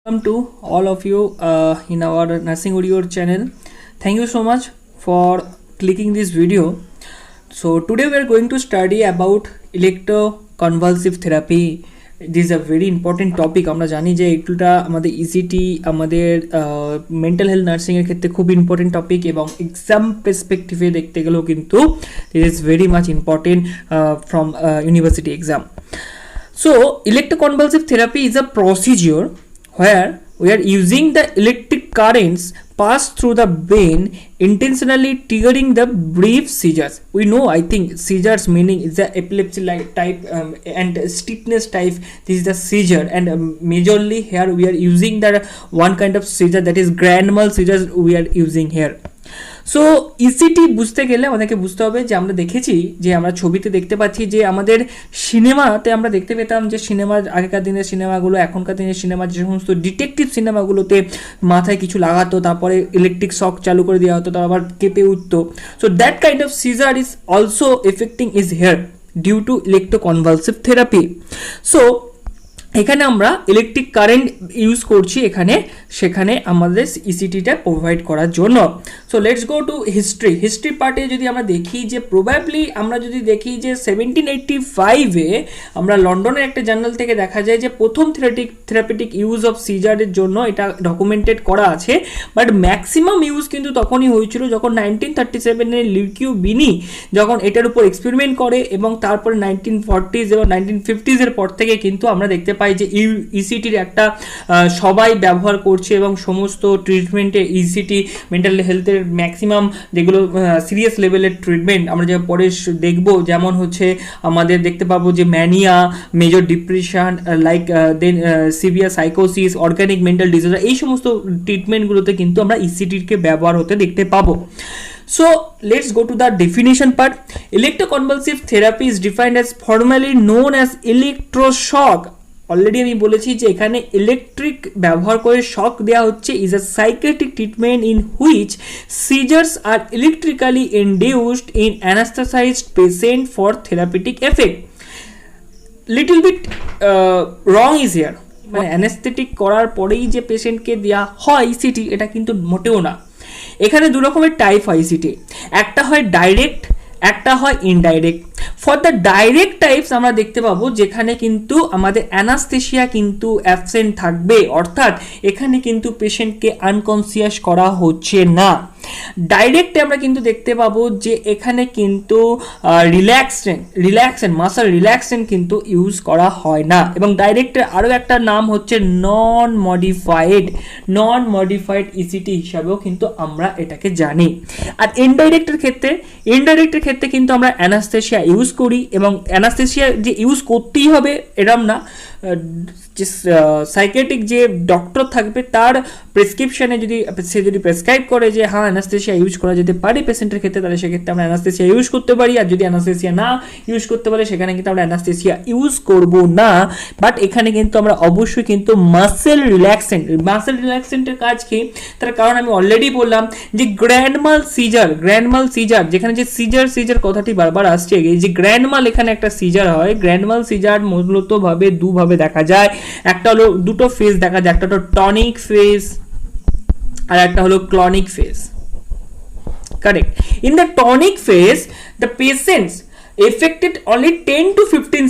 Welcome to all of you in our Nursing Audio channel. Thank you so much for clicking this video. So today we are going to study about electroconvulsive therapy. This is a very important topic. আমরা জানি যে এটা আমাদের ইসিটি আমাদের mental health nursing এর ক্ষেত্রে খুব important topic এবং এক্সাম পার্সপেক্টিভে দেখতে গেলেও কিন্তু this is very much important from university exam. So electroconvulsive therapy is a procedure where we are using the electric currents passed through the brain, intentionally triggering the brief seizures. We know, I think, seizures meaning is the epilepsy like type and stiffness type. This is the seizure, and majorly here we are using the one kind of seizure, that is grand mal seizures we are using here. So ECT বুঝতে গেলে আমাদেরকে বুঝতে হবে যে আমরা দেখেছি যে আমরা ছবিতে দেখতে পাচ্ছি যে আমাদের সিনেমাতে আমরা দেখতে পেতাম যে সিনেমার আগেকার দিনের সিনেমাগুলো এখনকার দিনের সিনেমা যে সমস্ত ডিটেকটিভ সিনেমাগুলোতে মাথায় কিছু লাগাতো, তারপরে ইলেকট্রিক শক চালু করে দেওয়া হতো, তারপর আবার কেঁপে উঠতো. So that kind of seizure is also affecting is here due to electroconvulsive therapy. So এখানে আমরা ইলেকট্রিক কারেন্ট ইউজ করছি সেখানে আমাদের ইসিটিটা প্রোভাইড করার জন্য. So let's go to history পার্টে যদি আমরা দেখি যে প্রবাবলি আমরা যদি দেখি যে 1785-এ আমরা লন্ডনের একটা জার্নাল থেকে দেখা যায় যে প্রথম থেরাপিটিক ইউজ অফ সিজারের জন্য এটা ডকুমেন্টেড করা আছে. বাট ম্যাক্সিমাম ইউজ কিন্তু তখনই হয়েছিল যখন 1937-এ লিউকিউ বিনি যখন এটার উপর এক্সপেরিমেন্ট করে, এবং তারপরে 1940s এবং 1950s-এর পর থেকে কিন্তু আমরা দেখতে পাই যে ইসিটির একটা সবাই ব্যবহার করছে এবং সমস্ত ট্রিটমেন্টে ইসিটি মেন্টাল হেলথের ম্যাক্সিমাম যেগুলো সিরিয়াস লেভেলের ট্রিটমেন্ট আমরা যে পরে দেখব, যেমন হচ্ছে আমাদের দেখতে পাবো যে ম্যানিয়া, মেজর ডিপ্রেশন, লাইক দেন সিভিয়ার সাইকোসিস, অর্গানিক মেন্টাল ডিসঅর্ডার, এই সমস্ত ট্রিটমেন্টগুলোতে কিন্তু আমরা ইসিটিকে ব্যবহার হতে দেখতে পাবো. So let's go to the definition part. Electroconvulsive therapy is defined as formally known as electroshock. Already আমি বলেছি যে এখানে ইলেকট্রিক ব্যবহার করে শক দেওয়া হচ্ছে is a psychiatric treatment in which seizures are electrically induced in anaesthetised patient for therapeutic effect. Little bit wrong is here, মানে anaesthetic করার পরেই যে পেশেন্টকে দেওয়া হয় ইসিটি, এটা কিন্তু মোটেও না. এখানে দু রকমের টাইপ হয় ইসিটি, একটা হয় ডাইরেক্ট, একটা হয় indirect. For the direct types আমরা দেখতে পাবো যেখানে কিন্তু আমাদের অ্যানাস্থেসিয়া কিন্তু অ্যাবসেন্ট থাকবে, অর্থাৎ এখানে কিন্তু পেশেন্টকে আনকনসিয়াস করা হচ্ছে না. ডাইরেক্টে আমরা কিন্তু দেখতে পাবো যে এখানে কিন্তু রিল্যাক্সেন মাসল রিল্যাক্সেন কিন্তু ইউজ করা হয় না. এবং ডাইরেক্টের আরও একটা নাম হচ্ছে নন মডিফাইড ইসিটি হিসাবেও কিন্তু আমরা এটাকে জানি. আর ইনডাইরেক্টের ক্ষেত্রে কিন্তু আমরা অ্যানাস্থেসিয়া ইউজ করি, এবং অ্যানাস্থেসিয়া যে ইউজ করতেই হবে এরম না, যে সাইকিয়াট্রিক যে ডক্টর থাকবে তার প্রেসক্রিপশনে সে যদি প্রেসক্রাইব করে যে হ্যাঁ অ্যানাস্থেসিয়া ইউজ করা যেতে পারে পেশেন্টের ক্ষেত্রে, তাহলে সেক্ষেত্রে আমরা অ্যানাস্থেসিয়া ইউজ করতে পারি. আর যদি অ্যানাস্থেসিয়া না ইউজ করতে পারে সেখানে কিন্তু আমরা অ্যানাস্থেসিয়া ইউজ করব না. বাট এখানে কিন্তু আমরা অবশ্যই কিন্তু মাসেল রিল্যাক্সেন্টের কাজ কি, তার কারণ আমি অলরেডি বললাম যে গ্র্যান্ড মাল সিজার যেখানে যে সিজার কথাটি বারবার আসছে, যে গ্র্যান্ড মাল এখানে একটা সিজার হয়. গ্র্যান্ড মাল সিজার মূলত ভাবে দুভাবে দেখা যায়, একটা হলো দুটো ফেজ দেখা যায়, একটা হলো টনিক ফেজ আর একটা হলো clonic phase. Correct. In the tonic phase the patients affected only 10 to 15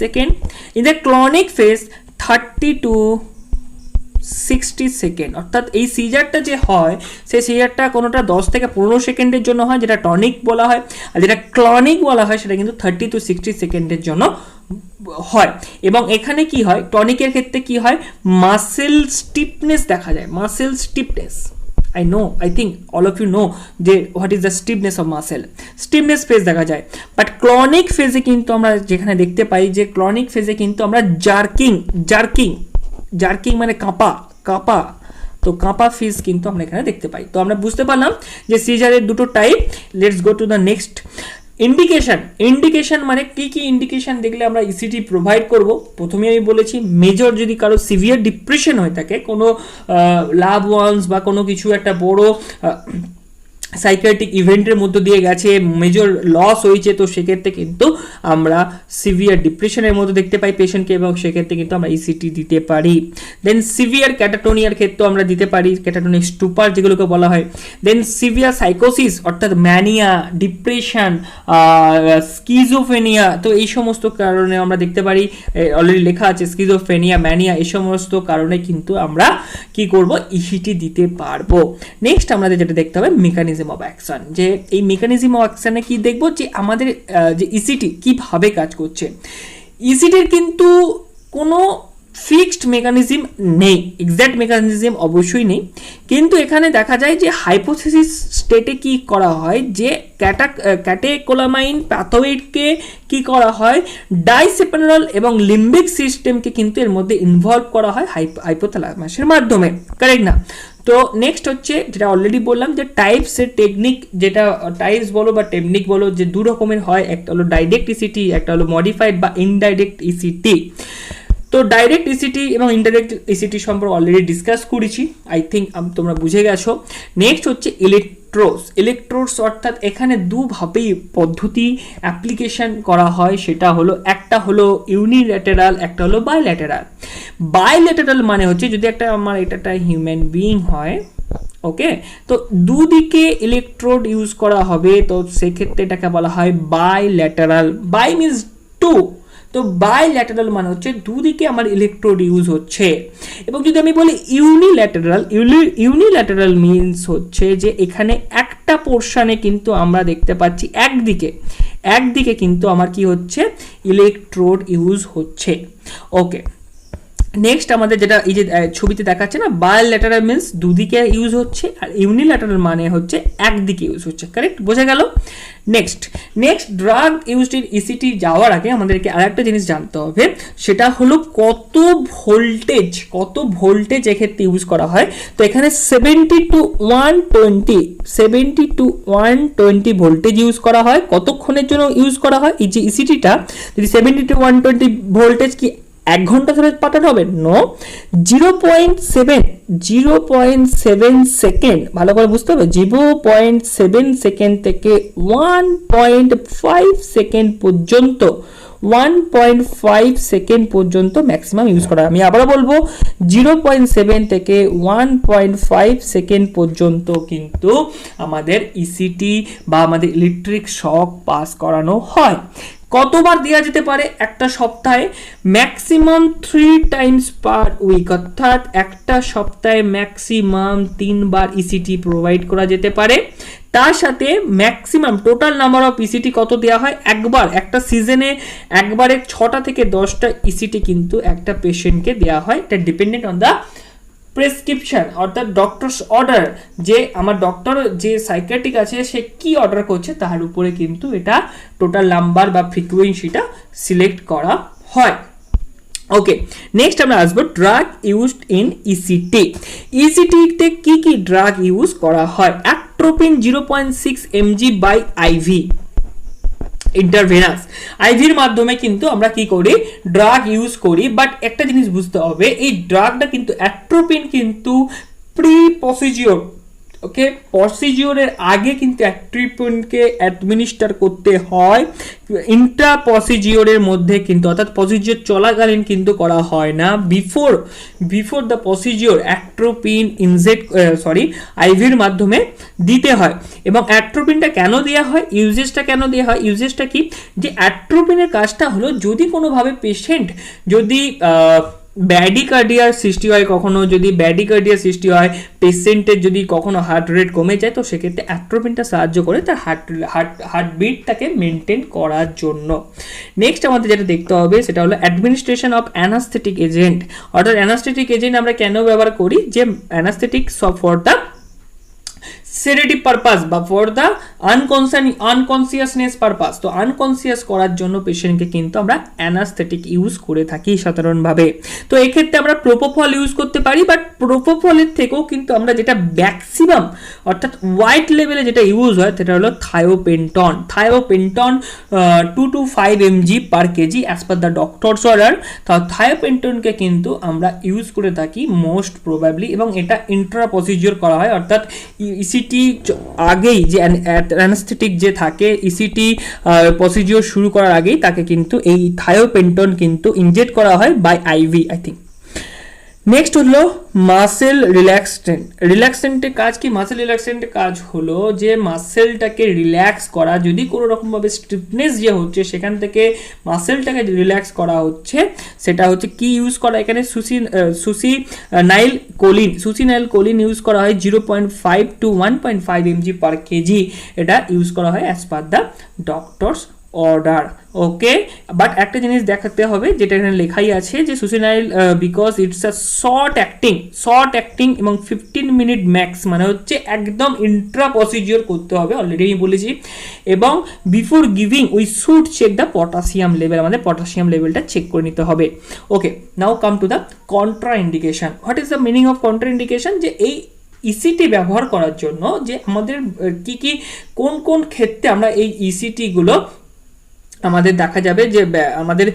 seconds. In the clonic phase 30 to 60 second. অর্থাৎ এই সিজারটা যে হয় সেই সিজারটা কোনোটা 10 থেকে 15 সেকেন্ডের জন্য হয়, যেটা টনিক বলা হয়, আর যেটা ক্লনিক বলা হয় সেটা কিন্তু 30 to 60 সেকেন্ডের জন্য হয়. এবং এখানে কি হয়, টনিকের ক্ষেত্রে কি হয়, মাসেল স্টিফনেস দেখা যায়, muscle stiffness. I think all of you know যে what is the stiffness of muscle, stiffness phase দেখা যায়. বাট ক্লনিক ফেজে কিন্তু আমরা যেখানে দেখতে পাই যে ক্লনিক ফেজে কিন্তু আমরা জার্কিং মানে কাঁপা, তো কাঁপা ফেজ কিন্তু আমরা এখানে দেখতে পাই. তো আমরা বুঝতে পারলাম যে সিজারের দুটো type. Let's go to the next. Indication মানে কি ইন্ডিকেশন দেখলে আমরা ইসিটি প্রোভাইড করব. প্রথমে আমি বলেছি মেজর যদি কারো সিভিয়ার ডিপ্রেশন হয়ে থাকে, কোনো লাভ ওয়ান্স বা কোনো কিছু একটা বড় সাইকিয়াট্রিক ইভেন্টের মধ্য দিয়ে গেছে, মেজর লস হয়েছে, তো সেক্ষেত্রে কিন্তু আমরা সিভিয়ার ডিপ্রেশনের মধ্যে দেখতে পাই পেশেন্টকে, এবং সেক্ষেত্রে কিন্তু আমরা ইসিটি দিতে পারি। দেন সিভিয়ার ক্যাটাটোনিয়ার ক্ষেত্রেও আমরা দিতে পারি, ক্যাটাটোনিক স্টুপার যেগুলোকে বলা হয়। দেন সিভিয়ার সাইকোসিস অর্থাৎ ম্যানিয়া, ডিপ্রেশন, স্কিজোফেনিয়া, তো এই সমস্ত কারণে আমরা দেখতে পারি, অলরেডি লেখা আছে স্কিজোফেনিয়া, ম্যানিয়া, এই সমস্ত কারণে কিন্তু আমরা কি করব, ইসিটি দিতে পারবো। নেক্সট আমাদের যেটা দেখতে হবে মেকানিজম অফ অ্যাকশন, যে এই মেকানিজম অফ অ্যাকশনে কি দেখব, যে আমাদের যে ইসিটি কিভাবে কাজ করছে। ইসিটির কিন্তু কোনো ফিক্সড মেকানিজম নেই, এক্স্যাক্ট মেকানিজম অবশ্যই নেই, কিন্তু এখানে দেখা যায় যে হাইপোথিসিস স্টেটে কি করা হয়, যে ক্যাটেকোলামাইন প্যাথোয়েটকে কি করা হয়, ডাইসেপেনরল এবং লিম্বিক সিস্টেমকে কিন্তু এর মধ্যে ইনভলভ করা হয় হাইপোথ্যালামাসের মাধ্যমে, কারেক্ট না? তো নেক্সট হচ্ছে যেটা অলরেডি বললাম, যে টাইপসের টেকনিক, যেটা টাইপস বলো বা টেকনিক বলো, যে দু রকমের হয়, একটা হলো ডাইরেক্ট ইসিটি, একটা হলো মডিফাইড বা ইনডাইরেক্ট ইসিটি। তো ডাইরেক্ট ইসিটি এবং ইনডাইরেক্ট ইসিটি সম্পর্কে অলরেডি ডিসকাস করেছি, আই থিঙ্ক তোমরা বুঝে গেছো। নেক্সট হচ্ছে ইলেকট্রোডস অর্থাৎ এখানে দুভাবেই পদ্ধতি অ্যাপ্লিকেশন করা হয়, সেটা হলো একটা হলো ইউনিল্যাটারাল, একটা হলো বাইল্যাটারাল। বাইল্যাটারাল মানে হচ্ছে যদি আমার এটা হিউম্যান বিইং হয়, ওকে, তো দুদিকে ইলেকট্রোড ইউজ করা হবে, তো সেক্ষেত্রে এটাকে বলা হয় বাইল্যাটারাল। বাই মিনস টু, তো বাইল্যাটারাল মানে হচ্ছে দুদিকে আমার ইলেকট্রোড ইউজ হচ্ছে। এবং যদি আমি বলি ইউনিল্যাটারাল মিনস হচ্ছে যে এখানে একটা পোর্শনে কিন্তু আমরা দেখতে পাচ্ছি একদিকে কিন্তু আমার কি হচ্ছে, ইলেকট্রোড ইউজ হচ্ছে। ওকে, নেক্সট আমাদের যেটা এই যে ছবিতে দেখাচ্ছে না, বাইল্যাটারাল মিনস দুদিকে ইউজ হচ্ছে, আর ইউনিল্যাটারাল মানে হচ্ছে একদিকে ইউজ হচ্ছে, কারেক্ট? বোঝা গেল? নেক্সট ড্রাগ ইউজড ইন ইসিটি যাওয়ার আগে আমাদেরকে আরেকটা জিনিস জানতে হবে, সেটা হলো কত ভোল্টেজ এক্ষেত্রে ইউজ করা হয়। তো এখানে 70 to 120 ভোল্টেজ ইউজ করা হয়। কতক্ষণের জন্য ইউজ করা হয় এই যে ইসিটিটা? যদি 70 to 120 ভোল্টেজ কি 1 ঘন্টা ধরে পাঠানো হবে? নো, 0.7 সেকেন্ড, ভালো করে বুঝতে হবে, 0.7 সেকেন্ড থেকে 1.5 সেকেন্ড পর্যন্ত 1.5 সেকেন্ড পর্যন্ত ম্যাক্সিমাম ইউজ করা। আমি আবারও বলবো, 0.7 থেকে 1.5 সেকেন্ড পর্যন্ত কিন্তু আমাদের ইসিটি বা আমাদের ইলেকট্রিক শক পাস করানো হয়। কতবার দেওয়া যেতে পারে একটা সপ্তাহে? ম্যাক্সিমাম 3 টাইমস পার উইক, অর্থাৎ একটা সপ্তাহে ম্যাক্সিমাম 3 বার ইসিটি প্রোভাইড করা যেতে পারে। তার সাথে ম্যাক্সিমাম টোটাল নাম্বার অফ ইসিটি কত দেওয়া হয়? একবার, একটা সিজনে একবারে 6টা থেকে 10টা ইসিটি কিন্তু একটা পেশেন্টকে দেওয়া হয়। এটা ডিপেন্ডেন্ট অন দ্য প্রেসক্রিপশন, অর্থাৎ ডক্টরস অর্ডার, যে আমার ডক্টর যে সাইকিয়াট্রিক আছে সে কি অর্ডার করছে তার উপরে কিন্তু এটা টোটাল নাম্বার বা ফ্রিকোয়েন্সিটা সিলেক্ট করা হয়। ওকে, নেক্সট আমরা আসবো ড্রাগ ইউজড ইন ইসিটি। ইসিটিতে কি কি ড্রাগ ইউজ করা হয়? Atropine 0.6 mg by IV intravenous, আইভির মাধ্যমে কিন্তু আমরা কি করি, ড্রাগ ইউজ করি। বাট একটা জিনিস বুঝতে হবে, এই ড্রাগটা কিন্তু অ্যাট্রোপিন কিন্তু প্রি প্রসিজিওর, ওকে, প্রসিজিওরের আগে কিন্তু অ্যাট্রোপিনকে অ্যাডমিনিস্টার করতে হয়, ইন্ট্রা প্রসিজিওরের মধ্যে কিন্তু, অর্থাৎ প্রসিজিওর চলাকালীন কিন্তু করা হয় না। বিফোর দ্য প্রসিজিওর অ্যাট্রোপিন আইভির মাধ্যমে দিতে হয়। এবং অ্যাট্রোপিনটা কেন দেওয়া হয়, ইউজেসটা কেন দেওয়া হয়? ইউজেসটা কি, যে অ্যাট্রোপিনের কাজটা হলো যদি কোনোভাবে পেশেন্ট যদি ব্যাডিকার্ডিয়ার সৃষ্টি হয়, কখনো যদি ব্যাডিকার্ডিয়ার সৃষ্টি হয়, পেশেন্টের যদি কখনো হার্ট রেট কমে যায়, তো সেক্ষেত্রে অ্যাট্রোপিনটা সাহায্য করে তার হার্টবিটটাকে মেনটেন করার জন্য। নেক্সট আমাদের যেটা দেখতে হবে সেটা হলো অ্যাডমিনিস্ট্রেশন অফ অ্যানাস্থেটিক এজেন্ট, অর্থাৎ অ্যানাস্থেটিক এজেন্ট আমরা কেন ব্যবহার করি, যে anaesthetic for the sedative purpose বা ফর দ্য আনকনসিয়াসনেস পারপাস। তো আনকনসিয়াস করার জন্য পেশেন্টকে কিন্তু আমরা অ্যানাস্থেটিক ইউজ করে থাকি সাধারণভাবে। তো এক্ষেত্রে আমরা প্রোপোফল ইউজ করতে পারি, বাট প্রোপোফলের থেকেও কিন্তু আমরা যেটা ম্যাক্সিমাম অর্থাৎ হোয়াইট লেভেলে যেটা ইউজ হয় সেটা হলো থায়োপেন্টন 2 to 5 mg per KG as per the doctor's order. তো থায়োপেন্টনকে কিন্তু আমরা ইউজ করে থাকি মোস্ট প্রবাবলি, এবং এটা ইন্ট্রা প্রসিজিওর করা হয়, অর্থাৎ ইসি ইসিটি আগেই যে অ্যানাস্থেটিক যে থাকে ইসিটি প্রসিডিওর শুরু করার আগেই তাকে কিন্তু এই থায়োপেন্টন কিন্তু ইনজেক্ট করা হয় by IV I think. Next হলো মাসেল রিল্যাক্সেন্ট। রিল্যাক্সেন্টের কাজ কি? মাসেল রিল্যাক্সেন্টের কাজ হলো যে মাসেলটাকে রিল্যাক্স করা, যদি কোনো রকমভাবে স্টিফনেস যে হচ্ছে সেখান থেকে মাসেলটাকে রিল্যাক্স করা হচ্ছে, সেটা হচ্ছে কি ইউজ করা এখানে সুসিনাইল কোলিন ইউজ করা হয় 0.5 to 1.5 mg per kg, এটা ইউজ করা হয় as per the doctor's order. Okay, but একটা জিনিস দেখাতে হবে যেটা এখানে লেখাই আছে যে succinyl because it's a short acting এবং 15 মিনিট ম্যাক্স, মানে হচ্ছে একদম ইন্ট্রা প্রসিজিওর করতে হবে, অলরেডি আমি বলেছি। এবং before giving we should check the potassium level, আমাদের পটাশিয়াম লেভেলটা চেক করে নিতে হবে। Okay, now come to the contraindication. What is the meaning of contraindication? যে এই ইসিটি ব্যবহার করার জন্য যে আমাদের কি কোন ক্ষেত্রে আমরা এই ইসিটিগুলো আমাদের দেখা যাবে যে আমাদের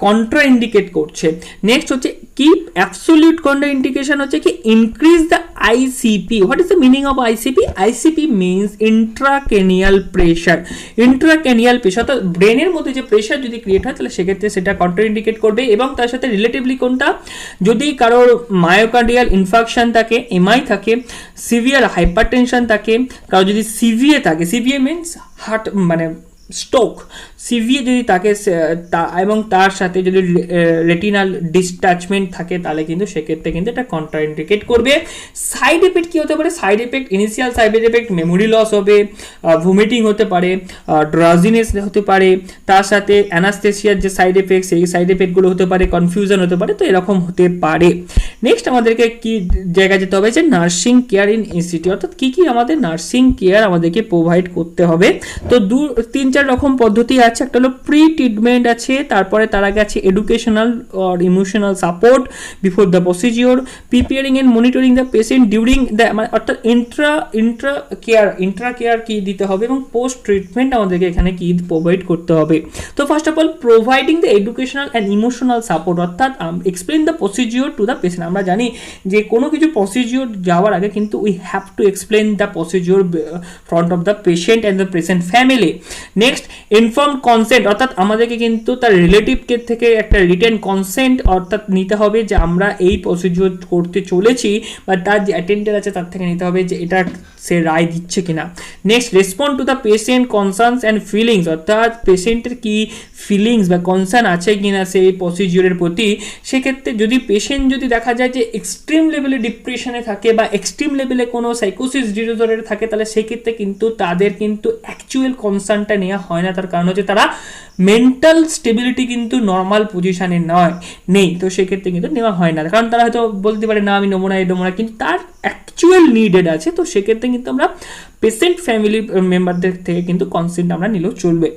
কন্ট্রা ইন্ডিকেট করছে। নেক্সট হচ্ছে কি অ্যাবসলিউট কন্ট্রা ইন্ডিকেশন হচ্ছে কি increase the ICP. What is the meaning of ICP? ICP means intracranial pressure. অর্থাৎ ব্রেনের মধ্যে যে প্রেশার যদি ক্রিয়েট হয় তাহলে সেক্ষেত্রে সেটা কন্ট্রা ইন্ডিকেট করবে। এবং তার সাথে রিলেটিভলি কোনটা, যদি কারোর মায়োকার্ডিয়াল ইনফাকশন থাকে, এমআই থাকে, সিভিয়ার হাইপারটেনশন থাকে, কারো যদি সিভিএ থাকে, সিভিএ মিনস হার্ট মানে স্ট্রোক, সিভিএ যদি থাকে এবং তার সাথে যদি রেটিনাল ডিসটাচমেন্ট থাকে তাহলে কিন্তু সেক্ষেত্রে কিন্তু এটা কন্ট্রা ইন্ডিকেট করবে। সাইড এফেক্ট কী হতে পারে? Side effect, initial side effect memory loss হবে, ভমিটিং হতে পারে, ড্রাউজিনেস হতে পারে, তার সাথে অ্যানাস্থেসিয়ার যে সাইড এফেক্ট সেই সাইড এফেক্টগুলো হতে পারে, কনফিউশন হতে পারে, তো এরকম হতে পারে। নেক্সট আমাদেরকে কি জায়গায় যেতে হবে যে নার্সিং কেয়ার ইন ইনস্টিটিউট, অর্থাৎ কী কী আমাদের নার্সিং কেয়ার আমাদেরকে প্রোভাইড করতে হবে। তো 3-4 রকম পদ্ধতি আছে। একটা হলো প্রি ট্রিটমেন্ট আছে, তারপরে তার আগে আছে educational or emotional support before the procedure, preparing and monitoring the patient during the, অর্থাৎ ইন্ট্রা কেয়ার কি দিতে হবে এবং পোস্ট ট্রিটমেন্ট আমাদেরকে এখানে কি প্রোভাইড করতে হবে। তো first of all providing the educational and emotional support, অর্থাৎ explain the procedure to the patient. আমরা জানি যে কোনো কিছু প্রসিজিওর যাওয়ার আগে কিন্তু we have to explain the procedure front of the patient and the patient family. Next inform consent, অর্থাৎ আমাদেরকে কিন্তু তার রিলেটিভকে থেকে একটা রিটেন কনসেন্ট অর্থাৎ নিতে হবে যে আমরা এই প্রসিডিওর করতে চলেছি, বা তার যে অ্যাটেন্ডার আছে তার থেকে নিতে হবে যে এটা সে রায় দিচ্ছে কিনা। Next respond two the patient concerns and feelings, অর্থাৎ পেশেন্টের কি ফিলিংস বা কনসার্ন আছে কিনা সেই প্রসিডিওরের প্রতি। সেক্ষেত্রে যদি পেশেন্ট যদি দেখা যায় যে এক্সট্রিম লেভেলে ডিপ্রেশনে থাকে বা এক্সট্রিম লেভেলে কোনো সাইকোসিস ডিসঅর্ডারে থাকে তাহলে সেক্ষেত্রে কিন্তু তাদের কিন্তু অ্যাকচুয়াল কনসার্নটা নেওয়া হয় না। তার কারণ হচ্ছে তারা মেন্টাল স্টেবিলিটি কিন্তু নর্মাল পজিশনে নেই, তো সেক্ষেত্রে কিন্তু নেওয়া হয় না। কারণ তারা হয়তো বলতে পারে না আমি নেবো না, কিন্তু তার অ্যাকচুয়াল নিডেড আছে, তো সেক্ষেত্রে কিন্তু আমরা পেশেন্ট ফ্যামিলি মেম্বারদের থেকে কিন্তু কনসেন্ট আমরা নিলেও চলবে।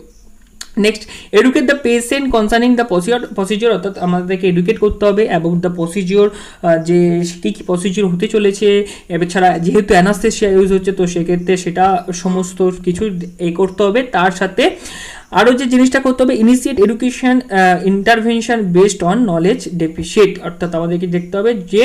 Next educate the patient concerning the procedure, অর্থাৎ আমাদেরকে এডুকেট করতে হবে অ্যাবাউট দ্য প্রসিজিওর, যে কী কী প্রসিজিওর হতে চলেছে। এছাড়া যেহেতু অ্যানাস্থেসিয়া ইউজ হচ্ছে তো সেক্ষেত্রে সেটা সমস্ত কিছু করতে হবে। তার সাথে আরও যে জিনিসটা করতে হবে initiate education intervention based on knowledge deficit, অর্থাৎ আমাদেরকে দেখতে হবে যে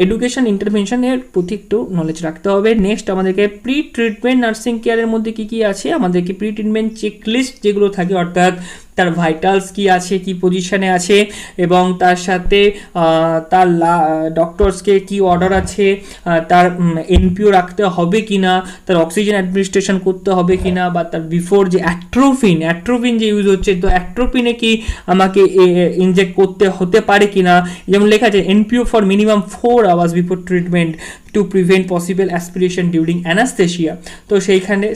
এডুকেশন ইন্টারভেনশনের প্রতি একটু নলেজ রাখতে হবে। নেক্সট আমাদেরকে প্রি ট্রিটমেন্ট নার্সিং কেয়ারের মধ্যে কী কী আছে, আমাদেরকে প্রি ট্রিটমেন্ট চেকলিস্ট যেগুলো থাকে, অর্থাৎ তার ভাইটালস কি আছে, কি পজিশনে আছে, এবং তার সাথে তার ডক্টরসকে কি অর্ডার আছে, তার এনপিও রাখতে হবে কি না, তার অক্সিজেন অ্যাডমিনিস্ট্রেশন করতে হবে কি না, বা তার বিফোর যে অ্যাট্রোপিন যে ইউজ হচ্ছে তো অ্যাট্রোপিনে কি আমাকে ইনজেক্ট করতে হতে পারে কি না। যেমন লেখা আছে NPO for minimum 4 hours before treatment to prevent possible aspiration during anaesthesia. তো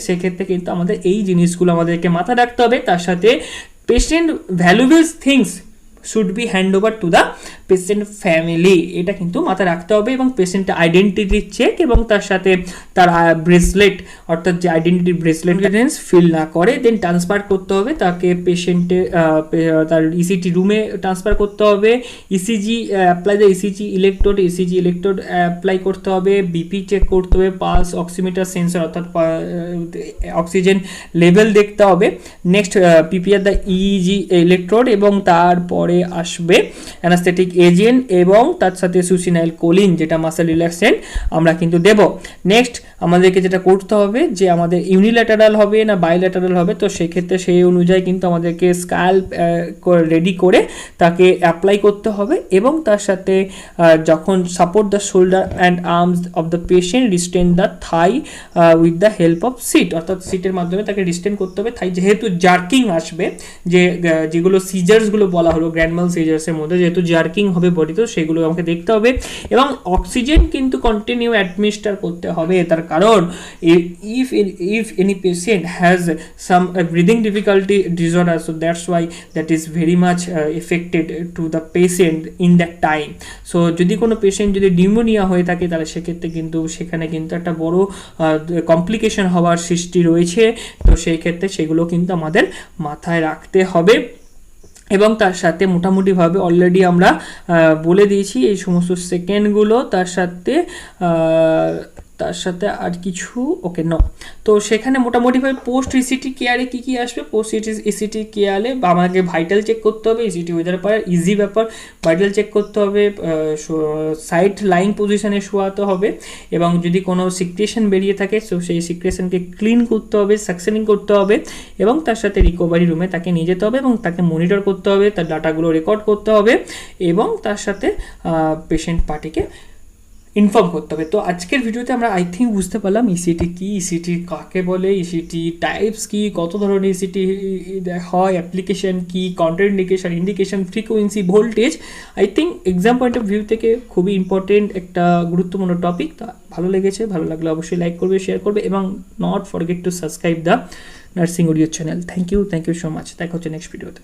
সেক্ষেত্রে কিন্তু আমাদের এই জিনিসগুলো আমাদেরকে মাথায় রাখতে হবে। তার সাথে patient valuable things should be hand over to the patient family, এটা কিন্তু মাথায় রাখতে হবে। এবং পেশেন্টের আইডেন্টিটি চেক এবং তার সাথে তার ব্রেসলেট, অর্থাৎ যে আইডেন্টিটি ব্রেসলেট ফিল না করে দেন ট্রান্সফার করতে হবে তাকে পেশেন্টের তার ইসিটি রুমে ট্রান্সফার করতে হবে। ECG apply the ECG electrode apply করতে হবে, বিপি চেক করতে হবে, পালস অক্সিমিটার সেন্সর অর্থাৎ অক্সিজেন লেভেল দেখতে হবে। Next PPR the easy electrode এবং তারপরে পরে আসবে অ্যানাস্থেটিক এজেন্ট এবং তার সাথে সুসিনাইল কোলিন যেটা মাসেল রিল্যাক্সেন্ট আমরা কিন্তু দেব। নেক্সট আমাদেরকে যেটা করতে হবে যে আমাদের ইউনিল্যাটারাল হবে না বাইল্যাটারাল হবে, তো সেক্ষেত্রে সেই অনুযায়ী কিন্তু আমাদেরকে স্ক্যাল্প রেডি করে তাকে অ্যাপ্লাই করতে হবে এবং তার সাথে যখন support the shoulder and arms of the patient, restrain the thigh with the help of sheet, অর্থাৎ সিটের মাধ্যমে তাকে রিস্টেন করতে হবে থাই। যেহেতু জার্কিং আসবে, যেগুলো সিজার্সগুলো বলা হলো গ্র্যান্ড মাল সিজার্সের মধ্যে, যেহেতু জার্কিং হবে বডিতে, সেগুলো আমাকে দেখতে হবে এবং অক্সিজেন কিন্তু কন্টিনিউ অ্যাডমিনিস্টার করতে হবে। তার কারণ if any patient has some breathing difficulty disorder, so that's why that is very much affected to the patient in that time. So যদি কোনো পেশেন্ট যদি নিউমোনিয়া হয়ে থাকে তাহলে সেক্ষেত্রে কিন্তু সেখানে কিন্তু একটা বড় কমপ্লিকেশন হওয়ার সৃষ্টি রয়েছে, তো সেই ক্ষেত্রে সেগুলো কিন্তু আমাদের মাথায় রাখতে হবে। এবং তার সাথে মোটামুটিভাবে অলরেডি আমরা বলে দিয়েছি এই সমস্ত সেকেন্ডগুলো, তার সাথে আর কিছু ওকে ন। তো সেখানে মোটামুটিভাবে পোস্ট ইসিটি কেয়ারে কী কী আসবে, পোস্ট ইসিটি কেয়ারে আমাকে ভাইটাল চেক করতে হবে, ইসিটি হয়ে যাওয়ার পর ইজি ব্যাপার, ভাইটাল চেক করতে হবে, সাইড লাইং পজিশনে শোয়াতে হবে এবং যদি কোনো সিক্রেশন বেরিয়ে থাকে তো সেই সিক্রেশনকে ক্লিন করতে হবে, সাকশনিং করতে হবে এবং তার সাথে রিকভারি রুমে তাকে নিয়ে যেতে হবে এবং তাকে মনিটর করতে হবে, তার ডাটাগুলো রেকর্ড করতে হবে এবং তার সাথে পেশেন্ট পার্টিকে ইনফর্ম করতে হবে। তো আজকের ভিডিওতে আমরা আই থিঙ্ক বুঝতে পারলাম ইসিটি কী, ইসিটি কাকে বলে, ইসিটি টাইপস কী, কত ধরনের ইসিটি হয়, অ্যাপ্লিকেশন কী, contraindication, indication, frequency, voltage. I think exam point of view থেকে খুবই ইম্পর্টেন্ট একটা গুরুত্বপূর্ণ টপিক। তা ভালো লেগেছে, ভালো লাগলে অবশ্যই লাইক করবে, শেয়ার করবে এবং not forget to subscribe the nursing audio channel. Thank you so much. দেখা হচ্ছে নেক্সট ভিডিওতে।